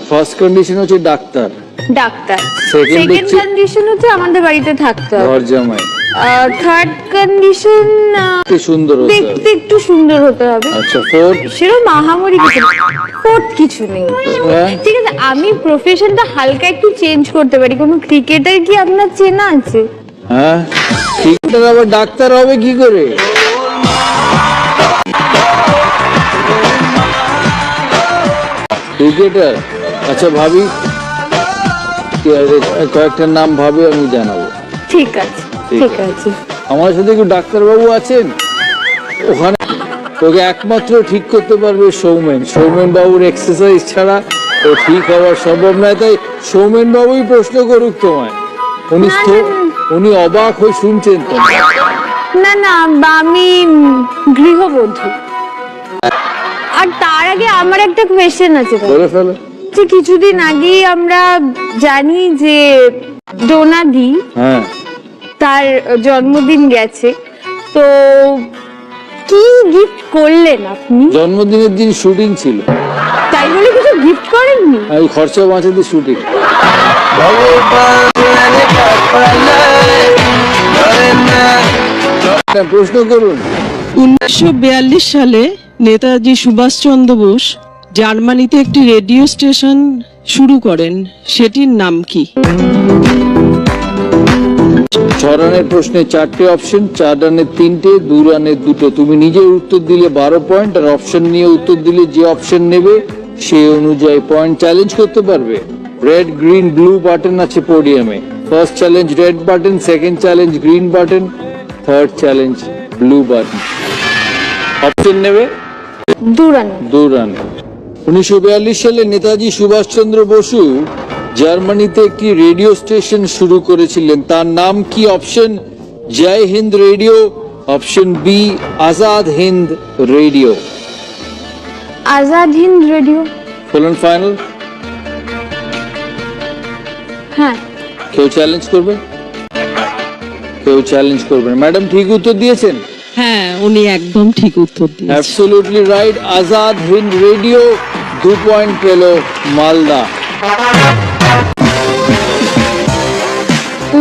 First condition হচ্ছে doctor, doctor. Second second হচ্ছে- condition হচ্ছে আমাদের বাড়িতে থাকতে হবে। ঘর জামাই, থার্ড কন্ডিশন দেখতে সুন্দর হতে হবে। দেখতে একটু সুন্দর হতে হবে। আচ্ছা, ফোর্থ, সেরকম মাহামরি কিছু নেই। ফোর্থ কিছু নেই। হ্যাঁ? ঠিক আছে, আমি প্রফেশনটা হালকা একটু চেঞ্জ করতে পারি। কোনো ক্রিকেটার কি আপনার চেনা আছে? হ্যাঁ, ক্রিকেটার আবার ডাক্তার হবে কি করে? ক্রিকেটার, আচ্ছা ভাবি, কয়েকটা নাম ভাবি, আমি জানাবো। ঠিক আছে, ঠিক আছে। আমার সাথে কি ডাক্তারবাবু আছেন ওখানে? তোকে একমাত্র ঠিক করতে পারবে সৌমেন। সৌমেন বাবুর এক্সারসাইজ ছাড়া ও ঠিক হওয়ার সম্ভব নয়। তাই সৌমেন বাবুই প্রশ্ন করুক তোমায়। উনি অবাক হয়ে শুনছেন তো। না না, আমি গৃহবধূ। আর তার আগে আমার একটা কোয়েশ্চেন আছে। বলে ফেলো। যে কিছুদিন আগেই আমরা জানি যে ডোনাদি, হ্যাঁ, তার জন্মদিন গেছে, তো কি গিফট করলেন আপনি? জন্মদিনের দিন শুটিং ছিল, তাই বলে কিছু গিফট করেননি? এই খরচা বাঁচাতে শুটিং। প্রশ্ন করুন। 1942 সালে নেতাজি সুভাষচন্দ্র বোস জার্মানিতে একটি রেডিও স্টেশন শুরু করেন, সেটির নাম কি? 6 রানের প্রশ্নে 4টে অপশন, 4 রানের 3টে, 2 রানের 2টো। তুমি নিজে উত্তর দিলে 12 পয়েন্ট, আর অপশন নিয়ে উত্তর দিলে যে অপশন নেবে সেই অনুযায়ী পয়েন্ট চ্যালেঞ্জ করতে পারবে। রেড, গ্রিন, ব্লু বাটন আছে পোডিয়ামে। First challenge red button, second challenge green button, third challenge blue button. Option নেবে 2 রান। 2 রান। 1942 সালে নেতাজি সুভাষচন্দ্র বসু জার্মানিতে একটি রেডিও স্টেশন শুরু করেছিলেন, তার নাম কি? Option Jai Hind radio, option B Azad Hind radio. Azad Hind radio. Full and final? হ্যাঁ। কেউ চ্যালেঞ্জ করবে? কেউ চ্যালেঞ্জ করবে না। ম্যাডাম ঠিক উত্তর দিয়েছেন? হ্যাঁ, উনি একদম ঠিক উত্তর দিয়েছেন। Absolutely right, Azad Hind radio. 2 point পেল মালদা।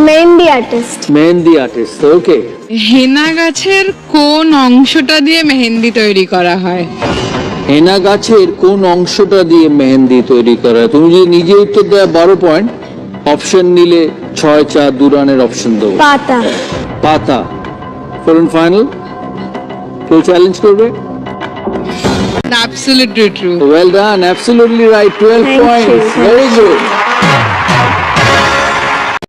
মেহেন্দি আর্টিস্ট। মেহেন্দি আর্টিস্ট, ওকে। হেনা গাছের কোন অংশটা দিয়ে মেহেন্দি তৈরি করা হয়? হেনা গাছের কোন অংশটা দিয়ে মেহেন্দি তৈরি করা হয়? তুমি যদি নিজে উত্তর দেয় 12 পয়েন্ট, অপশন নিলে 6, 4, 2 রানের অপশন দেবো। পাতা। পাতা। ফুল এন্ড ফাইনাল? কেউ চ্যালেঞ্জ করবে? Absolutely true. Well done, absolutely right. 12 Thank you. points. Very good.